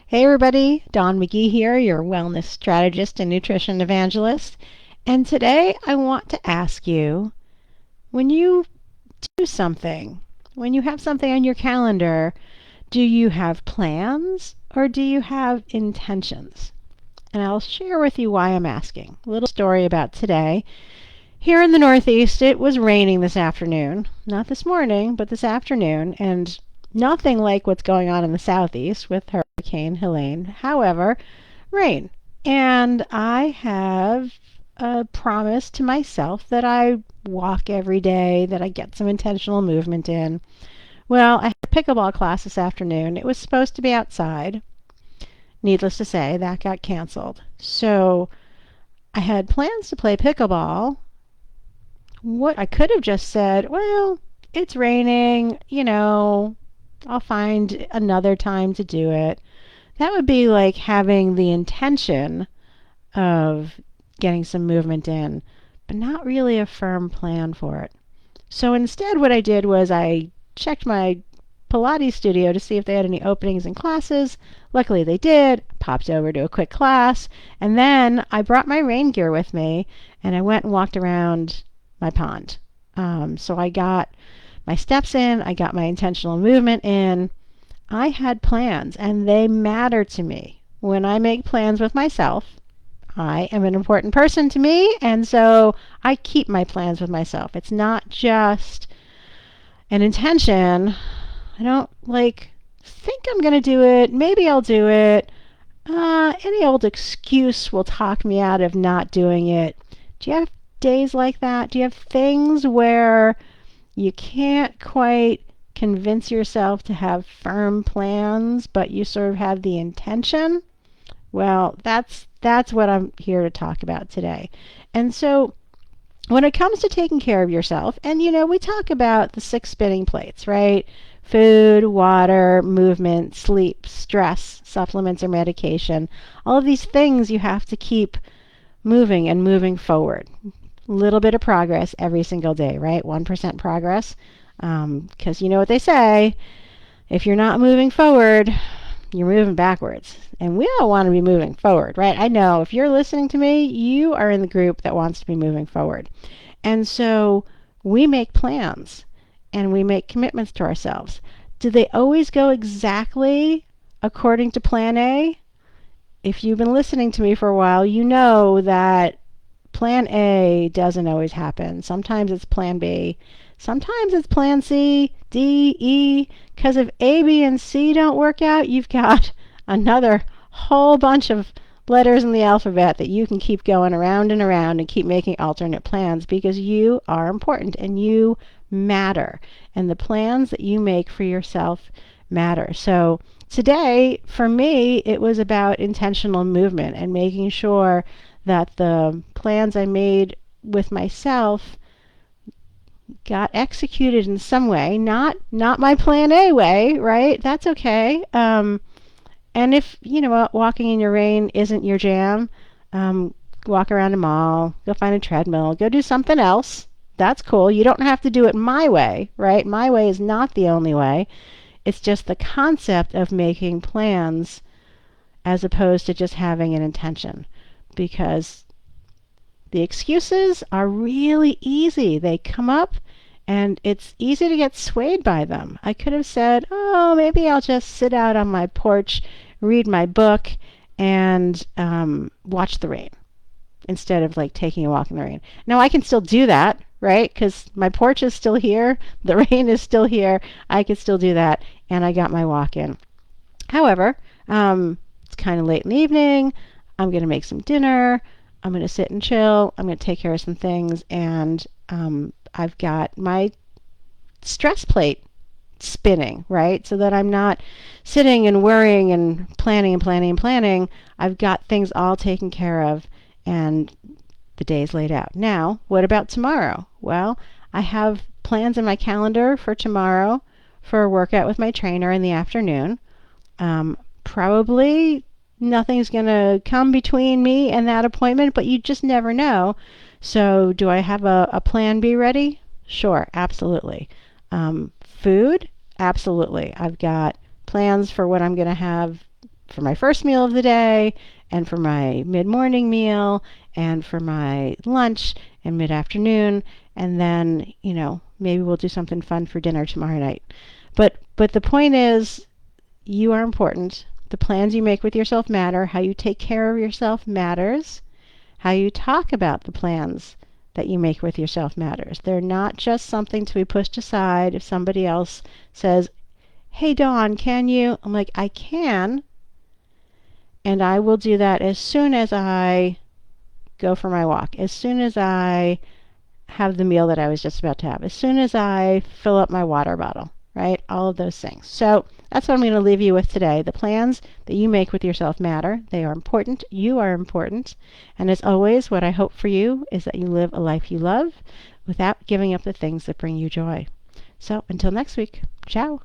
Hey everybody, Dawn McGee here, your wellness strategist and nutrition evangelist. And today I want to ask you, when you do something, when you have something on your calendar, do you have plans or do you have intentions? And I'll share with you why I'm asking. A little story about today. Here in the Northeast, it was raining this afternoon. Not this morning, but this afternoon, and nothing like what's going on in the Southeast with Hurricane Helene. However, rain. And I have a promise to myself that I walk every day, that I get some intentional movement in. Well, I had a pickleball class this afternoon. It was supposed to be outside. Needless to say, that got canceled. So I had plans to play pickleball. What I could have just said, well, it's raining, I'll find another time to do it. That would be like having the intention of getting some movement in, but not really a firm plan for it. So instead, what I did was I checked my Pilates studio to see if they had any openings in classes. Luckily, they did. Popped over to a quick class, and then I brought my rain gear with me, and I went and walked around my pond. So I got my steps in, I got my intentional movement in. I had plans, and they matter to me. When I make plans with myself, I am an important person to me, and so I keep my plans with myself. It's not just an intention. I don't think I'm going to do it. Maybe I'll do it. Any old excuse will talk me out of not doing it. Do you have days like that? Do you have things where you can't quite convince yourself to have firm plans, but you sort of have the intention? Well, that's what I'm here to talk about today. And so when it comes to taking care of yourself, and we talk about the six spinning plates, right? Food, water, movement, sleep, stress, supplements or medication. All of these things you have to keep moving and moving forward. Little bit of progress every single day, right? 1% progress. Because you know what they say, if you're not moving forward, you're moving backwards. And we all want to be moving forward, right? I know if you're listening to me, you are in the group that wants to be moving forward. And so we make plans and we make commitments to ourselves. Do they always go exactly according to plan A? If you've been listening to me for a while, you know that plan A doesn't always happen. Sometimes it's plan B. Sometimes it's plan C, D, E, because if A, B, and C don't work out, you've got another whole bunch of letters in the alphabet that you can keep going around and keep making alternate plans because you are important and you matter. And the plans that you make for yourself matter. So today, for me, it was about intentional movement and making sure that the plans I made with myself got executed in some way, not my plan A way, right? That's okay. And if walking in your rain isn't your jam, walk around a mall, go find a treadmill, go do something else. That's cool. You don't have to do it my way, right? My way is not the only way. It's just the concept of making plans as opposed to just having an intention. Because the excuses are really easy. They come up and it's easy to get swayed by them. I could have said, oh, maybe I'll just sit out on my porch, read my book, and watch the rain instead of taking a walk in the rain. Now I can still do that, right? Because my porch is still here. The rain is still here. I can still do that. And I got my walk in. However, it's kind of late in the evening. I'm going to make some dinner. I'm going to sit and chill. I'm going to take care of some things. And I've got my stress plate spinning, right? So that I'm not sitting and worrying and planning. I've got things all taken care of and the day's laid out. Now, what about tomorrow? Well, I have plans in my calendar for tomorrow for a workout with my trainer in the afternoon. Probably nothing's going to come between me and that appointment, but you just never know. So do I have a plan B ready? Sure, absolutely. Food? Absolutely. I've got plans for what I'm going to have for my first meal of the day, and for my mid-morning meal, and for my lunch and mid-afternoon, and then, maybe we'll do something fun for dinner tomorrow night. But the point is, you are important. The plans you make with yourself matter. How you take care of yourself matters. How you talk about the plans that you make with yourself matters. They're not just something to be pushed aside if somebody else says, "Hey Dawn, can you?" I'm like, "I can." And I will do that as soon as I go for my walk, as soon as I have the meal that I was just about to have, as soon as I fill up my water bottle, right? All of those things. So that's what I'm going to leave you with today. The plans that you make with yourself matter. They are important. You are important. And as always, what I hope for you is that you live a life you love without giving up the things that bring you joy. So until next week, ciao.